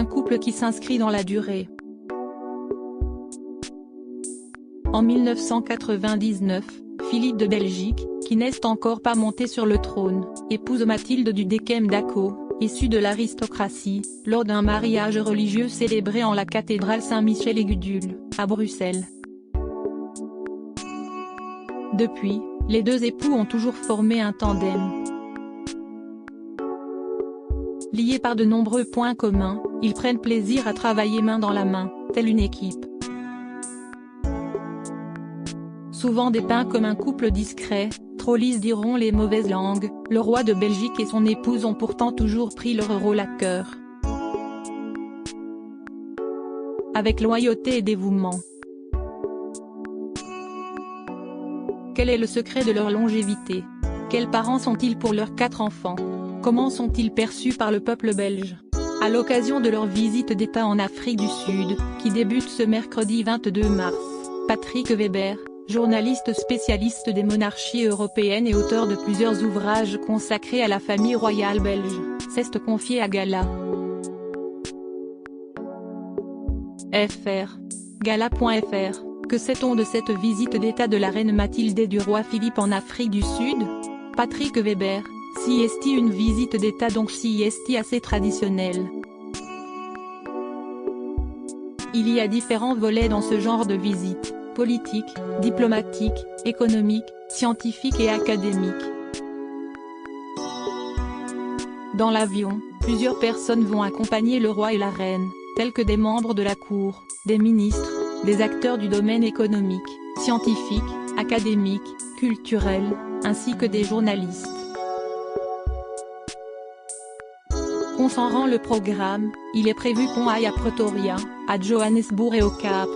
un couple qui s'inscrit dans la durée. En 1999, Philippe de Belgique, qui n'est encore pas monté sur le trône, épouse Mathilde du Decem-Dachau, issue de l'aristocratie, lors d'un mariage religieux célébré en la cathédrale Saint-Michel-et-Gudule, à Bruxelles. Depuis, les deux époux ont toujours formé un tandem. Liés par de nombreux points communs, ils prennent plaisir à travailler main dans la main, telle une équipe. Souvent dépeints comme un couple discret, trop lisse diront les mauvaises langues, le roi de Belgique et son épouse ont pourtant toujours pris leur rôle à cœur. Avec loyauté et dévouement. Quel est le secret de leur longévité? Quels parents sont-ils pour leurs 4 enfants? Comment sont-ils perçus par le peuple belge? À l'occasion de leur visite d'État en Afrique du Sud, qui débute ce mercredi 22 mars, Patrick Weber, journaliste spécialiste des monarchies européennes et auteur de plusieurs ouvrages consacrés à la famille royale belge, s'est confié à Gala. Gala.fr. Que sait-on de cette visite d'État de la reine Mathilde et du roi Philippe en Afrique du Sud? Patrick Weber, si est une visite d'État donc si est assez traditionnelle. Il y a différents volets dans ce genre de visite, politique, diplomatique, économique, scientifique et académique. Dans l'avion, plusieurs personnes vont accompagner le roi et la reine, tels que des membres de la cour, des ministres, des acteurs du domaine économique, scientifique, académique, culturel, ainsi que des journalistes. Concernant le programme, il est prévu qu'on aille à Pretoria, à Johannesburg et au Cap.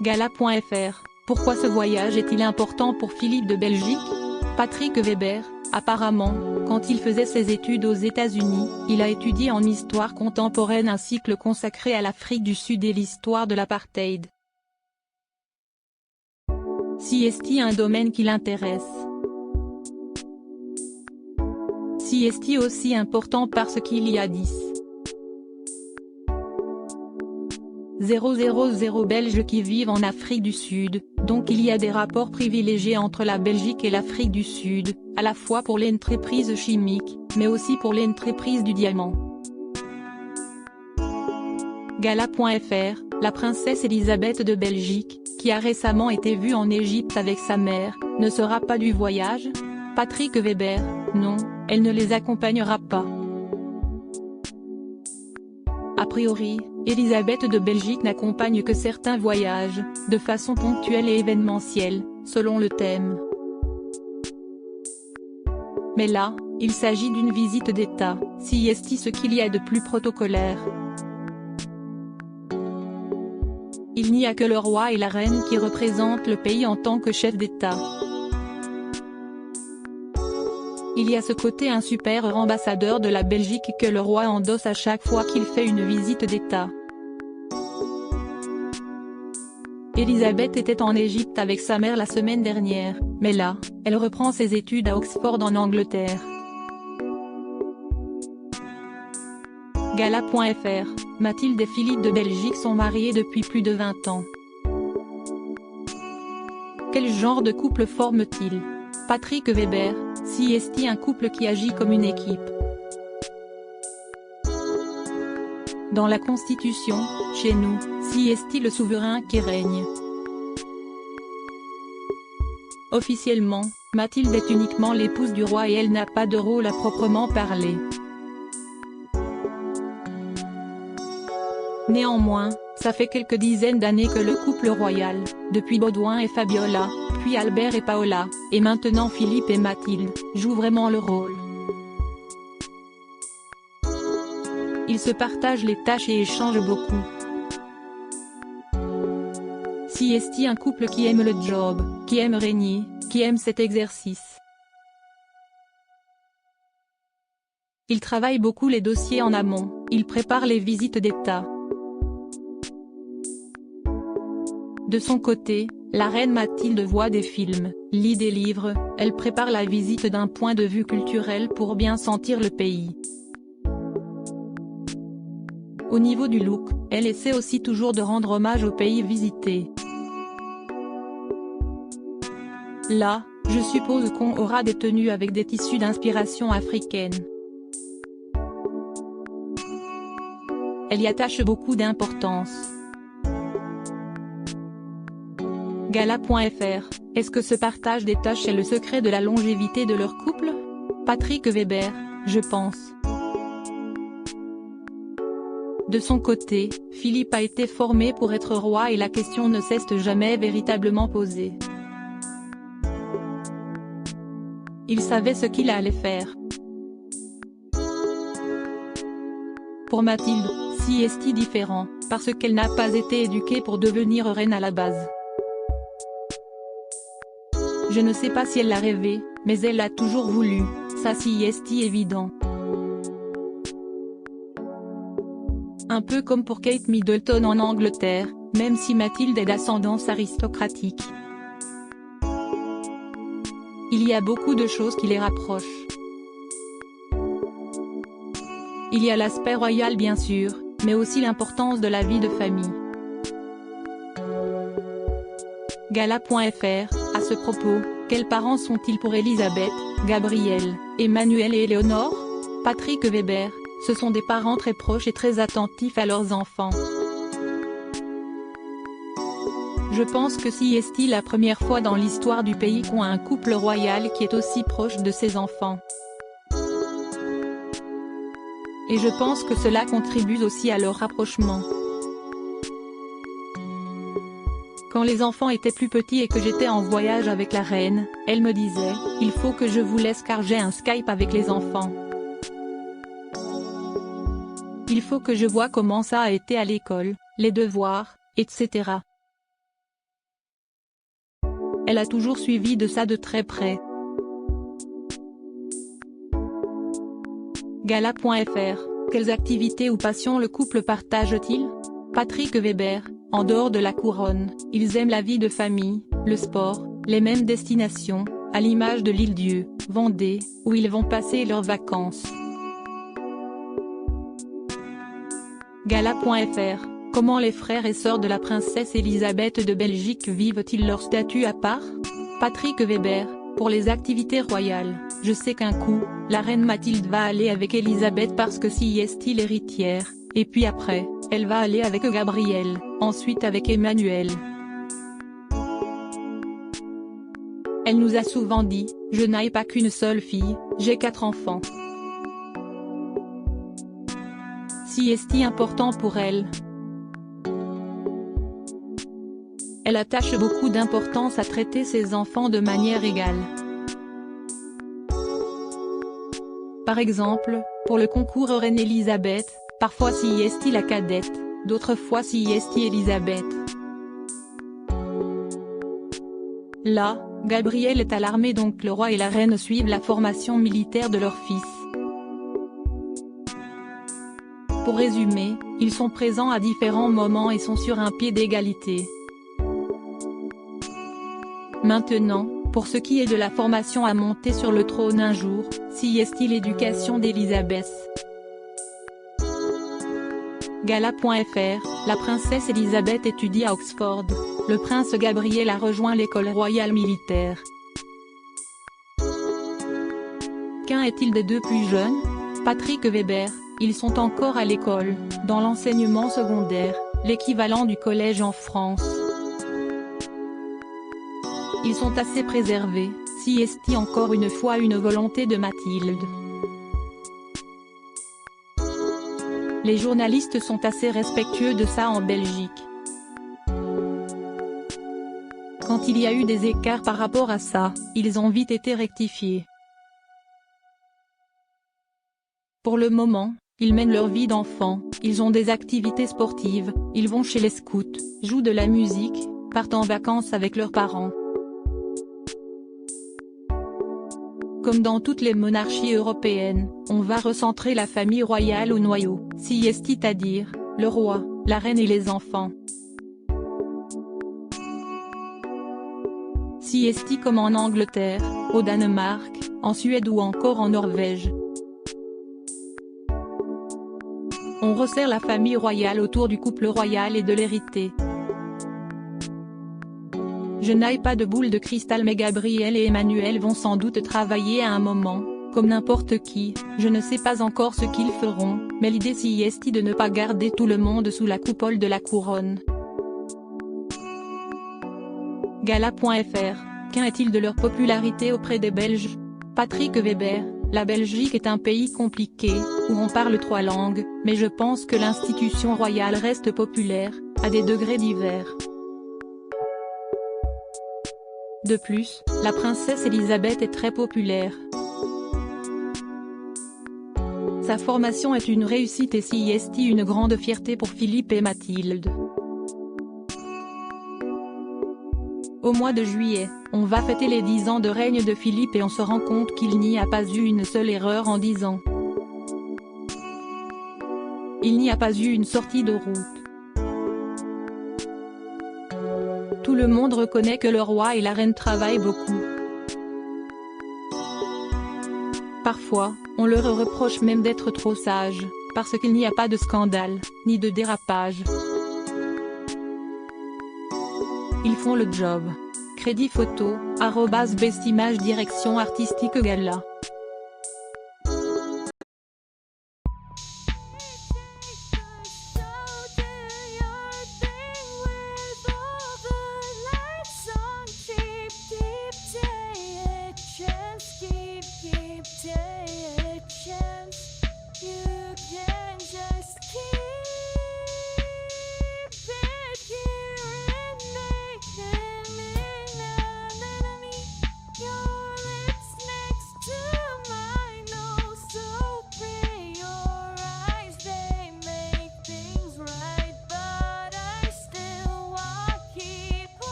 Gala.fr. Pourquoi ce voyage est-il important pour Philippe de Belgique? Patrick Weber, apparemment, quand il faisait ses études aux États-Unis, il a étudié en histoire contemporaine un cycle consacré à l'Afrique du Sud et l'histoire de l'apartheid. Si est un domaine qui l'intéresse. Si est aussi important parce qu'il y a 10,000 Belges qui vivent en Afrique du Sud, donc il y a des rapports privilégiés entre la Belgique et l'Afrique du Sud, à la fois pour l'entreprise chimique, mais aussi pour l'entreprise du diamant. Gala.fr. La princesse Elisabeth de Belgique, qui a récemment été vue en Égypte avec sa mère, ne sera pas du voyage? Patrick Weber, non, elle ne les accompagnera pas. A priori, Elisabeth de Belgique n'accompagne que certains voyages, de façon ponctuelle et événementielle, selon le thème. Mais là, il s'agit d'une visite d'État, si est ce qu'il y a de plus protocolaire. Il n'y a que le roi et la reine qui représentent le pays en tant que chef d'État. Il y a ce côté un super ambassadeur de la Belgique que le roi endosse à chaque fois qu'il fait une visite d'État. Elisabeth était en Égypte avec sa mère la semaine dernière, mais là, elle reprend ses études à Oxford en Angleterre. Gala.fr. Mathilde et Philippe de Belgique sont mariés depuis plus de 20 ans. Quel genre de couple forment-ils? Patrick Weber, si est un couple qui agit comme une équipe. Dans la Constitution, chez nous, si est le souverain qui règne. Officiellement, Mathilde est uniquement l'épouse du roi et elle n'a pas de rôle à proprement parler. Néanmoins, ça fait quelques dizaines d'années que le couple royal, depuis Baudouin et Fabiola, puis Albert et Paola, et maintenant Philippe et Mathilde, joue vraiment le rôle. Ils se partagent les tâches et échangent beaucoup. Si est un couple qui aime le job, qui aime régner, qui aime cet exercice. Ils travaillent beaucoup les dossiers en amont, ils préparent les visites d'État. De son côté, la reine Mathilde voit des films, lit des livres, elle prépare la visite d'un point de vue culturel pour bien sentir le pays. Au niveau du look, elle essaie aussi toujours de rendre hommage au pays visité. Là, je suppose qu'on aura des tenues avec des tissus d'inspiration africaine. Elle y attache beaucoup d'importance. Gala.fr, est-ce que ce partage des tâches est le secret de la longévité de leur couple? Patrick Weber, je pense. De son côté, Philippe a été formé pour être roi et la question ne s'est jamais véritablement posée. Il savait ce qu'il allait faire. Pour Mathilde, si est-il différent, parce qu'elle n'a pas été éduquée pour devenir reine à la base. Je ne sais pas si elle l'a rêvé, mais elle l'a toujours voulu, ça si est évident. Un peu comme pour Kate Middleton en Angleterre, même si Mathilde est d'ascendance aristocratique. Il y a beaucoup de choses qui les rapprochent. Il y a l'aspect royal bien sûr, mais aussi l'importance de la vie de famille. Gala.fr, à ce propos, quels parents sont-ils pour Elisabeth, Gabriel, Emmanuel et Éléonore? Patrick Weber, ce sont des parents très proches et très attentifs à leurs enfants. Je pense que si est la première fois dans l'histoire du pays qu'on a un couple royal qui est aussi proche de ses enfants. Et je pense que cela contribue aussi à leur rapprochement. Quand les enfants étaient plus petits et que j'étais en voyage avec la reine, elle me disait « Il faut que je vous laisse car j'ai un Skype avec les enfants. Il faut que je vois comment ça a été à l'école, les devoirs, etc. » Elle a toujours suivi de ça de très près. Gala.fr, quelles activités ou passions le couple partage-t-il? Patrick Weber, en dehors de la couronne, ils aiment la vie de famille, le sport, les mêmes destinations, à l'image de l'île-Dieu, Vendée, où ils vont passer leurs vacances. Gala.fr, comment les frères et sœurs de la princesse Elisabeth de Belgique vivent-ils leur statut à part? Patrick Weber, pour les activités royales, je sais qu'un coup, la reine Mathilde va aller avec Elisabeth parce que si est l'héritière, et puis après, elle va aller avec Gabriel, ensuite avec Emmanuel. Elle nous a souvent dit, je n'ai pas qu'une seule fille, j'ai 4 enfants. Si est important pour elle. Elle attache beaucoup d'importance à traiter ses enfants de manière égale. Par exemple, pour le concours Reine Elisabeth, parfois si est la cadette, d'autres fois si est Elisabeth. Là, Gabriel est à l'armée donc le roi et la reine suivent la formation militaire de leur fils. Pour résumer, ils sont présents à différents moments et sont sur un pied d'égalité. Maintenant, pour ce qui est de la formation à monter sur le trône un jour, si est l'éducation d'Elisabeth. Gala.fr, la princesse Elisabeth étudie à Oxford, le prince Gabriel a rejoint l'école royale militaire. Qu'un est-il des deux plus jeunes? Patrick Weber, ils sont encore à l'école, dans l'enseignement secondaire, l'équivalent du collège en France. Ils sont assez préservés, si est encore une fois une volonté de Mathilde. Les journalistes sont assez respectueux de ça en Belgique. Quand il y a eu des écarts par rapport à ça, ils ont vite été rectifiés. Pour le moment, ils mènent leur vie d'enfant, ils ont des activités sportives, ils vont chez les scouts, jouent de la musique, partent en vacances avec leurs parents. Comme dans toutes les monarchies européennes, on va recentrer la famille royale au noyau, si c'est-à-dire, le roi, la reine et les enfants. Si est comme en Angleterre, au Danemark, en Suède ou encore en Norvège. On resserre la famille royale autour du couple royal et de l'hérité. Je n'aille pas de boule de cristal mais Gabriel et Emmanuel vont sans doute travailler à un moment, comme n'importe qui, je ne sais pas encore ce qu'ils feront, mais l'idée si est de ne pas garder tout le monde sous la coupole de la couronne. Gala.fr, qu'en est-il de leur popularité auprès des Belges? Patrick Weber, la Belgique est un pays compliqué, où on parle 3 langues, mais je pense que l'institution royale reste populaire, à des degrés divers. De plus, la princesse Elisabeth est très populaire. Sa formation est une réussite et si est une grande fierté pour Philippe et Mathilde. Au mois de juillet, on va fêter les 10 ans de règne de Philippe et on se rend compte qu'il n'y a pas eu une seule erreur en 10 ans. Il n'y a pas eu une sortie de route. Tout le monde reconnaît que le roi et la reine travaillent beaucoup. Parfois, on leur reproche même d'être trop sages, parce qu'il n'y a pas de scandale, ni de dérapage. Ils font le job. Crédit photo, @bestimage direction artistique Gala.